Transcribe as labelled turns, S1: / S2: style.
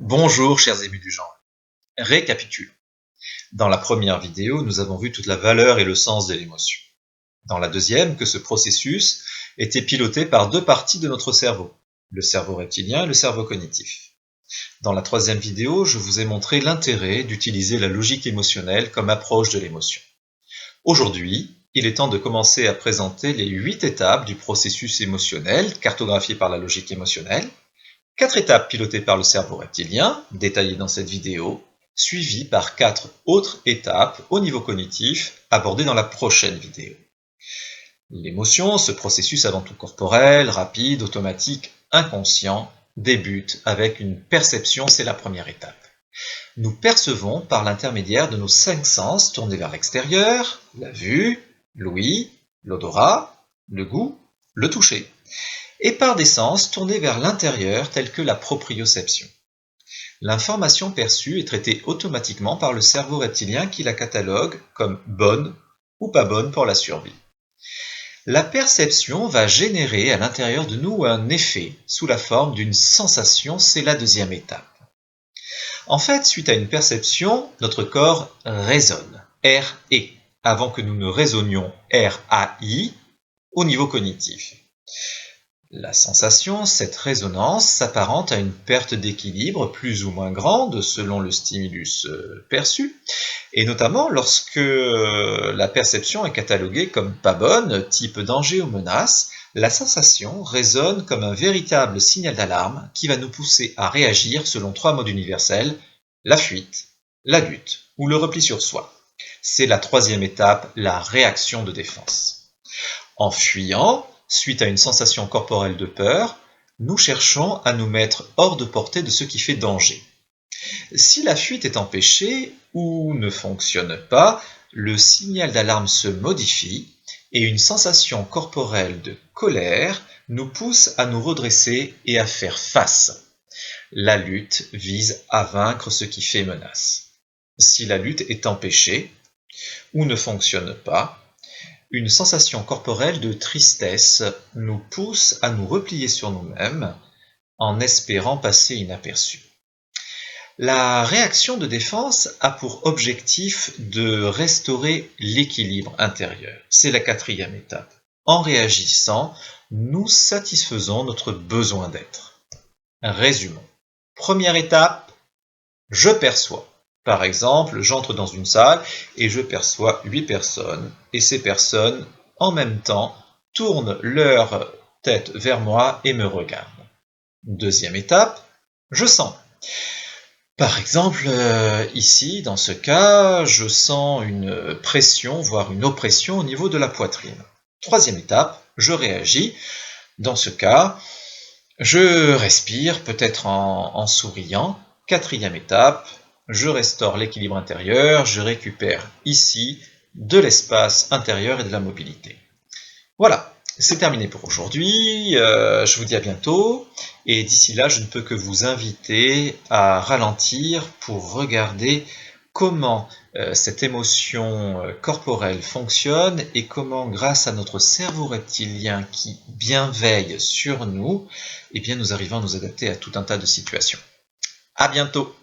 S1: Bonjour chers amis du genre. Récapitulons. Dans la première vidéo, nous avons vu toute la valeur et le sens de l'émotion. Dans la deuxième, que ce processus était piloté par deux parties de notre cerveau, le cerveau reptilien et le cerveau cognitif. Dans la troisième vidéo, je vous ai montré l'intérêt d'utiliser la logique émotionnelle comme approche de l'émotion. Aujourd'hui, il est temps de commencer à présenter les 8 étapes du processus émotionnel cartographiées par la logique émotionnelle. 4 étapes pilotées par le cerveau reptilien, détaillées dans cette vidéo, suivies par 4 autres étapes au niveau cognitif, abordées dans la prochaine vidéo. L'émotion, ce processus avant tout corporel, rapide, automatique, inconscient, débute avec une perception, c'est la première étape. Nous percevons par l'intermédiaire de nos 5 sens tournés vers l'extérieur, la vue, l'ouïe, l'odorat, le goût, le toucher, et par des sens tournés vers l'intérieur tels que la proprioception. L'information perçue est traitée automatiquement par le cerveau reptilien qui la catalogue comme bonne ou pas bonne pour la survie. La perception va générer à l'intérieur de nous un effet sous la forme d'une sensation, c'est la deuxième étape. En fait, suite à une perception, notre corps résonne, R-E, avant que nous ne raisonnions R-A-I au niveau cognitif. La sensation, cette résonance, s'apparente à une perte d'équilibre plus ou moins grande selon le stimulus perçu, et notamment lorsque la perception est cataloguée comme pas bonne, type danger ou menace, la sensation résonne comme un véritable signal d'alarme qui va nous pousser à réagir selon 3 modes universels, la fuite, la lutte ou le repli sur soi. C'est la troisième étape, la réaction de défense. En fuyant, suite à une sensation corporelle de peur, nous cherchons à nous mettre hors de portée de ce qui fait danger. Si la fuite est empêchée ou ne fonctionne pas, le signal d'alarme se modifie et une sensation corporelle de colère nous pousse à nous redresser et à faire face. La lutte vise à vaincre ce qui fait menace. Si la lutte est empêchée ou ne fonctionne pas, une sensation corporelle de tristesse nous pousse à nous replier sur nous-mêmes en espérant passer inaperçu. La réaction de défense a pour objectif de restaurer l'équilibre intérieur. C'est la quatrième étape. En réagissant, nous satisfaisons notre besoin d'être. Résumons. Première étape, je perçois. Par exemple, j'entre dans une salle et je perçois 8 personnes, et ces personnes, en même temps, tournent leur tête vers moi et me regardent. Deuxième étape, je sens. Par exemple, ici, dans ce cas, je sens une pression, voire une oppression au niveau de la poitrine. Troisième étape, je réagis. Dans ce cas, je respire, peut-être en souriant. Quatrième étape, je restaure l'équilibre intérieur, je récupère ici de l'espace intérieur et de la mobilité. Voilà, c'est terminé pour aujourd'hui, je vous dis à bientôt, et d'ici là, je ne peux que vous inviter à ralentir pour regarder comment cette émotion corporelle fonctionne et comment, grâce à notre cerveau reptilien qui bien veille sur nous, eh bien, nous arrivons à nous adapter à tout un tas de situations. À bientôt!